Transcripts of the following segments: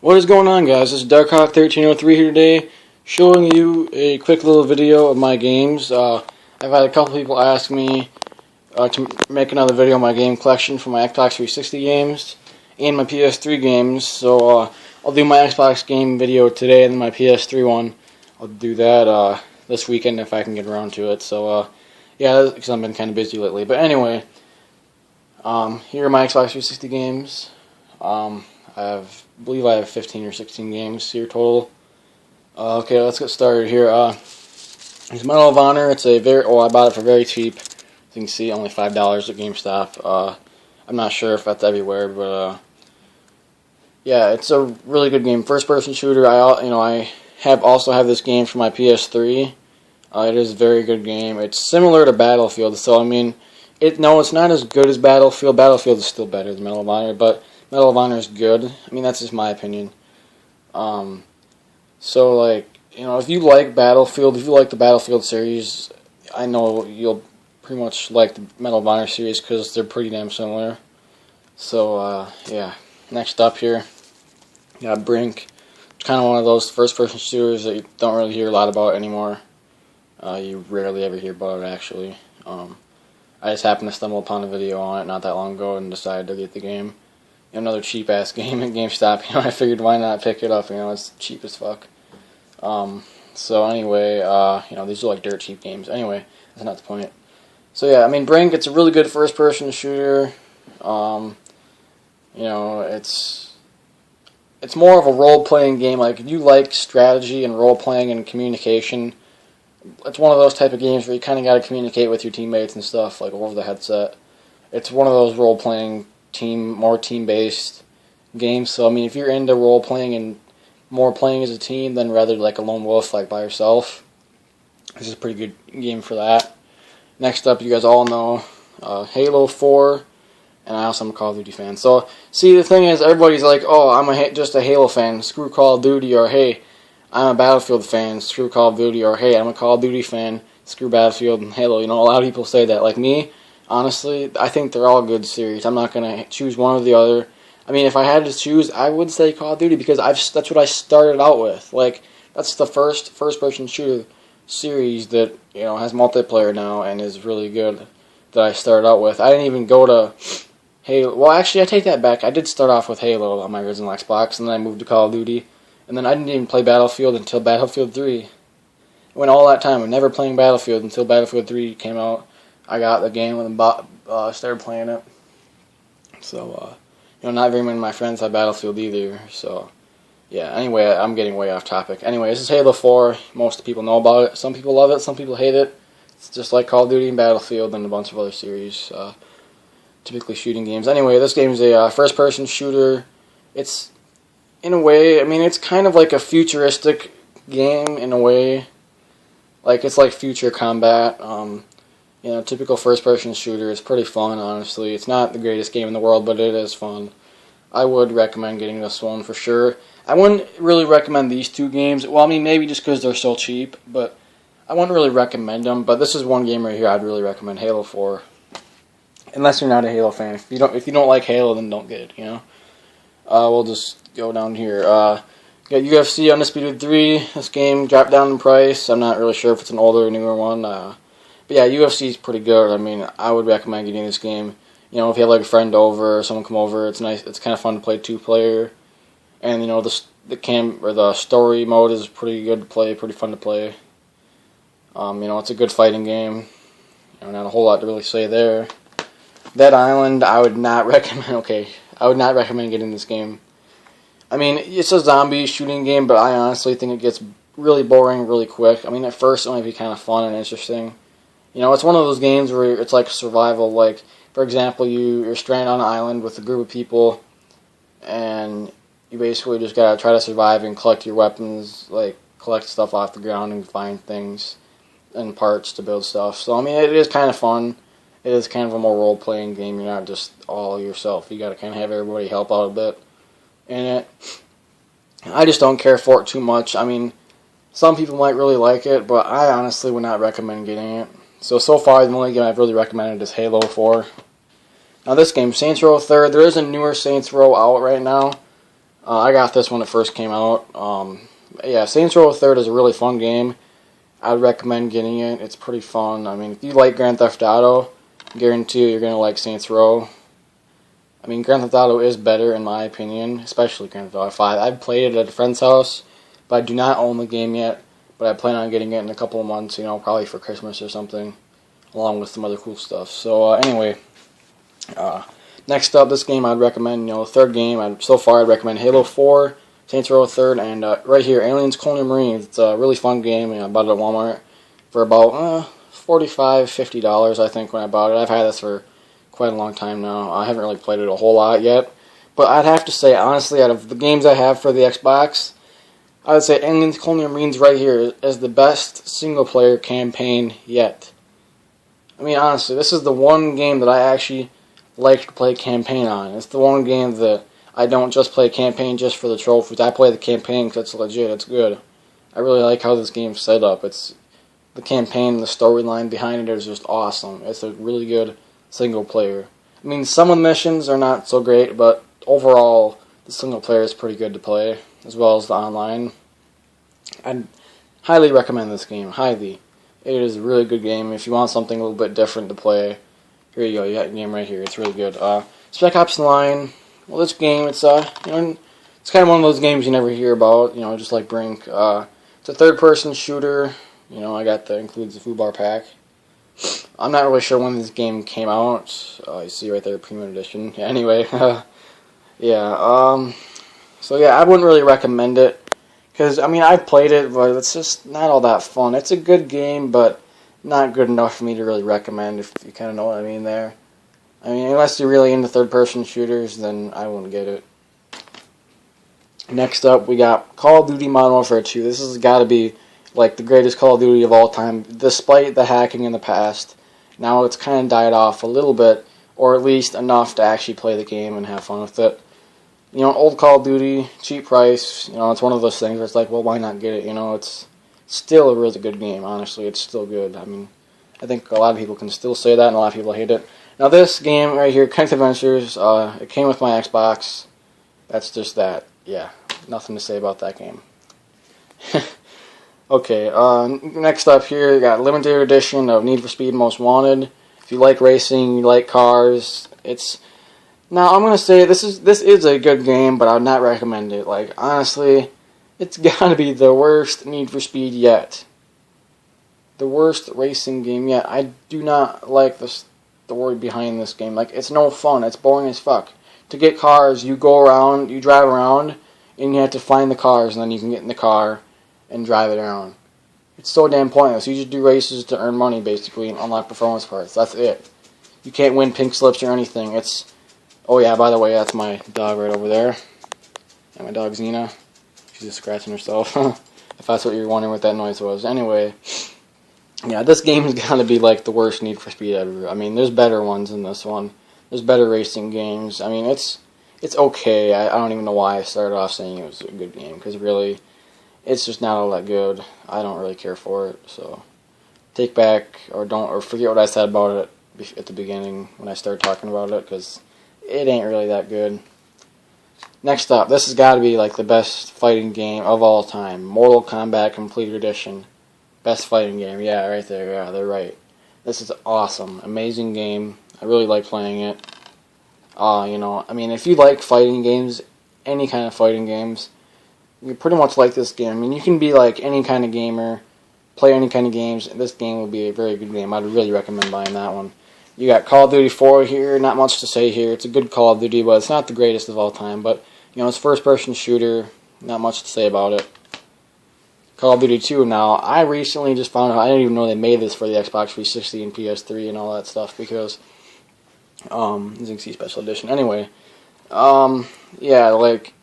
What is going on, guys? This is DarkHawk1303 here today, showing you a quick little video of my games. I've had a couple people ask me to make another video of my game collection for my Xbox 360 games and my PS3 games. So I'll do my Xbox game video today, and then my PS3 one I'll do that this weekend if I can get around to it. So yeah, because I've been kind of busy lately. But anyway, here are my Xbox 360 games. I believe I have 15 or 16 games here total. Okay, let's get started here. It's Medal of Honor. It's a I bought it for very cheap. As you can see, only $5 at GameStop. I'm not sure if that's everywhere, but yeah, it's a really good game. First-person shooter. I also have this game for my PS3. It is a very good game. It's similar to Battlefield, so I mean, it's not as good as Battlefield. Battlefield is still better than Medal of Honor, but Medal of Honor is good. I mean, that's just my opinion. So, like, if you like Battlefield, if you like the Battlefield series, I know you'll pretty much like the Medal of Honor series because they're pretty damn similar. So, yeah. Next up here, you got Brink. It's kind of one of those first-person shooters that you don't really hear a lot about anymore. You rarely ever hear about it, actually. I just happened to stumble upon a video on it not that long ago and decided to get the game. Another cheap-ass game at GameStop. I figured why not pick it up. It's cheap as fuck. So anyway, these are like dirt cheap games. Anyway, that's not the point. So yeah, I mean, Brink, it's a really good first-person shooter. It's more of a role-playing game. Like, if you like strategy and role-playing and communication, it's one of those type of games where you kind of got to communicate with your teammates and stuff, like over the headset. It's one of those role-playing more team-based games. So I mean, if you're into role-playing and more playing as a team than rather like a lone wolf, like by yourself, this is a pretty good game for that. Next up, you guys all know Halo 4, and I also am a Call of Duty fan. So see, the thing is, everybody's like, oh, I'm just a Halo fan, screw Call of Duty, or hey, I'm a Battlefield fan, screw Call of Duty, or hey, I'm a Call of Duty fan, screw Battlefield and Halo. A lot of people say that. Like me, honestly, I think they're all good series. I'm not going to choose one or the other. I mean, if I had to choose, I would say Call of Duty because that's what I started out with. Like, that's the first-person shooter series that, has multiplayer now and is really good that I started out with. I didn't even go to Halo. Well, actually, I take that back. I did start off with Halo on my original Xbox, and then I moved to Call of Duty. And then I didn't even play Battlefield until Battlefield 3. I went all that time of never playing Battlefield until Battlefield 3 came out. I got the game and started playing it. So, not very many of my friends have Battlefield either. So, yeah. Anyway, I'm getting way off topic. Anyway, this is Halo 4. Most people know about it. Some people love it. Some people hate it. It's just like Call of Duty and Battlefield and a bunch of other series. Typically shooting games. Anyway, this game is a first-person shooter. It's, in a way, I mean, it's kind of like a futuristic game in a way. Like, it's like future combat. Typical first-person shooter. It's pretty fun, honestly. It's not the greatest game in the world, but it is fun. I would recommend getting this one for sure. I wouldn't really recommend these two games. Well, I mean, maybe just because they're so cheap, but I wouldn't really recommend them. But this is one game right here I'd really recommend, Halo 4. Unless you're not a Halo fan. If you don't like Halo, then don't get it, We'll just go down here. Got UFC Undisputed 3. This game dropped down in price. I'm not really sure if it's an older or newer one. But yeah, UFC is pretty good. I mean, I would recommend getting this game. If you have like a friend over or someone come over, it's nice. It's kind of fun to play 2-player. And the story mode is pretty good to play, pretty fun to play. It's a good fighting game. Not a whole lot to really say there. Dead Island, I would not recommend. Okay, I would not recommend getting this game. I mean, it's a zombie shooting game, but I honestly think it gets really boring really quick. I mean, at first it might be kind of fun and interesting. It's one of those games where it's like survival. Like, for example, you're stranded on an island with a group of people, and you basically just gotta try to survive and collect your weapons, like collect stuff off the ground and find things and parts to build stuff. So, I mean, it is kind of fun. It is kind of a more role-playing game. You're not just all yourself. You gotta kind of have everybody help out a bit in it. I just don't care for it too much. I mean, some people might really like it, but I honestly would not recommend getting it. So far, the only game I've really recommended is Halo 4. Now this game, Saints Row 3rd, there is a newer Saints Row out right now. I got this when it first came out. Yeah, Saints Row Third is a really fun game. I'd recommend getting it. It's pretty fun. I mean, if you like Grand Theft Auto, I guarantee you're going to like Saints Row. I mean, Grand Theft Auto is better in my opinion, especially Grand Theft Auto 5. I've played it at a friend's house, but I do not own the game yet. But I plan on getting it in a couple of months, you know, probably for Christmas or something, along with some other cool stuff. So anyway, next up, this game I'd recommend, you know, the third game. So far, I'd recommend Halo 4, Saints Row Third, and right here, Aliens Colonial Marines. It's a really fun game. You know, I bought it at Walmart for about $45, $50, I think, when I bought it. I've had this for quite a long time now. I haven't really played it a whole lot yet. But I'd have to say, honestly, out of the games I have for the Xbox, I would say Aliens Colonial Marines right here is the best single-player campaign yet. I mean, honestly, this is the one game that I actually like to play campaign on. It's the one game that I don't just play campaign just for the trophies. I play the campaign because it's legit, it's good. I really like how this game's set up. It's the campaign, the storyline behind it is just awesome. It's a really good single player. I mean, some of the missions are not so great, but overall, the single player is pretty good to play, as well as the online. I'd highly recommend this game, highly. It is a really good game. If you want something a little bit different to play, here you go, you got your game right here. It's really good. Spec Ops The Line. Well, this game, it's you know, it's kind of one of those games you never hear about, you know, just like Brink. It's a third-person shooter. You know, I got that includes the food bar pack. I'm not really sure when this game came out. You see right there, Premium Edition. Yeah, anyway, yeah. So yeah, I wouldn't really recommend it because I mean I've played it, but it's just not all that fun. It's a good game, but not good enough for me to really recommend. If you kind of know what I mean there. I mean, unless you're really into third-person shooters, then I wouldn't get it. Next up, we got Call of Duty Modern Warfare 2. This has got to be like the greatest Call of Duty of all time, despite the hacking in the past. Now it's kind of died off a little bit, or at least enough to actually play the game and have fun with it. You know, old Call of Duty, cheap price, you know, it's one of those things where it's like, well, why not get it? You know, it's still a really good game, honestly. It's still good. I mean, I think a lot of people can still say that, and a lot of people hate it. Now, this game right here, Kite Adventures, it came with my Xbox. That's just that. Yeah, nothing to say about that game. Okay, next up here, you got limited edition of Need for Speed Most Wanted. If you like racing, you like cars, it's... Now, I'm going to say this is a good game, but I would not recommend it. Like, honestly, it's got to be the worst Need for Speed yet. The worst racing game yet. I do not like the story behind this game. Like, it's no fun. It's boring as fuck. To get cars, you go around, you drive around, and you have to find the cars, and then you can get in the car and drive it around. It's so damn pointless. You just do races to earn money, basically, and unlock performance parts. That's it. You can't win pink slips or anything. It's... Oh yeah, by the way, that's my dog right over there. And my dog Xena. She's just scratching herself. If that's what you're wondering what that noise was. Anyway, yeah, this game has got to be like the worst Need for Speed ever. I mean, there's better ones than this one. There's better racing games. I mean, it's okay. I don't even know why I started off saying it was a good game, because really, it's just not all that good. I don't really care for it, so take back or forget what I said about it at the beginning when I started talking about it, because it ain't really that good. Next up, this has got to be like the best fighting game of all time. Mortal Kombat Complete Edition. Best fighting game. Yeah, right there. Yeah, they're right. This is awesome. Amazing game. I really like playing it. You know, I mean, if you like fighting games, any kind of fighting games, you pretty much like this game. I mean, you can be like any kind of gamer, play any kind of games. This game will be a very good game. I'd really recommend buying that one. You got Call of Duty 4 here. Not much to say here. It's a good Call of Duty, but it's not the greatest of all time. But, you know, it's first-person shooter. Not much to say about it. Call of Duty 2 now. I recently just found out. I didn't even know they made this for the Xbox 360 and PS3 and all that stuff because, as you can see, Special Edition. Anyway, yeah, like,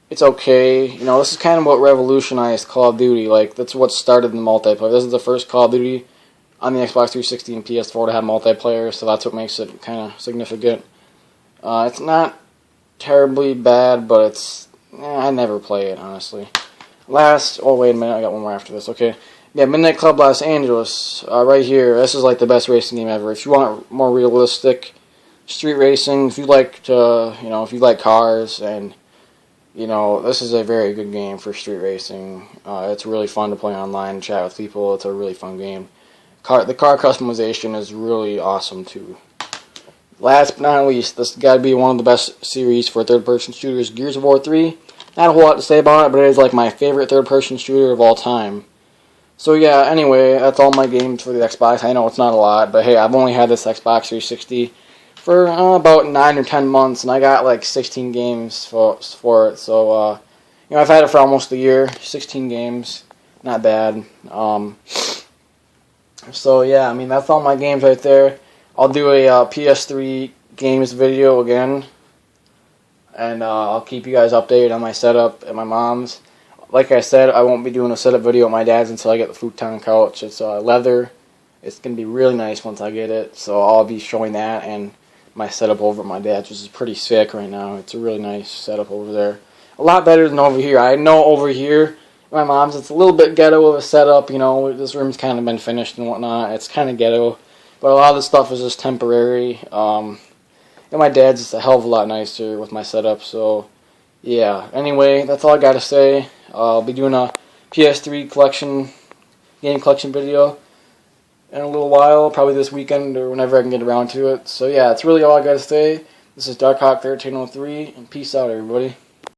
it's okay. You know, this is kind of what revolutionized Call of Duty. Like, that's what started the multiplayer. This is the first Call of Duty on the Xbox 360 and PS4 to have multiplayer, so that's what makes it kind of significant. It's not terribly bad, but it's... I never play it, honestly. Oh, wait a minute, I got one more after this, okay. Yeah, Midnight Club Los Angeles, right here. This is like the best racing game ever. If you want more realistic street racing, if you like to, you know, if you like cars and you know, this is a very good game for street racing. It's really fun to play online and chat with people. It's a really fun game. The car customization is really awesome too. Last but not least, this has got to be one of the best series for third-person shooters, Gears of War 3. Not a whole lot to say about it, but it is like my favorite third-person shooter of all time. So yeah, anyway, that's all my games for the Xbox. I know it's not a lot, but hey, I've only had this Xbox 360 for about 9 or 10 months, and I got like 16 games for it. So, you know, I've had it for almost a year. 16 games, not bad. So yeah, I mean, that's all my games right there. I'll do a PS3 games video again, and I'll keep you guys updated on my setup at my mom's. Like I said, I won't be doing a setup video at my dad's until I get the futon couch. It's leather. It's going to be really nice once I get it, so I'll be showing that and my setup over at my dad's, which is pretty sick right now. It's a really nice setup over there. A lot better than over here. I know over here at my mom's it's a little bit ghetto of a setup, you know. This room's kind of been finished and whatnot. It's kind of ghetto, but a lot of the stuff is just temporary. And my dad's is a hell of a lot nicer with my setup, so yeah. Anyway, that's all I got to say. I'll be doing a PS3 game collection video in a little while, probably this weekend or whenever I can get around to it. So yeah, that's really all I got to say. This is Darkhawk1303, and peace out, everybody.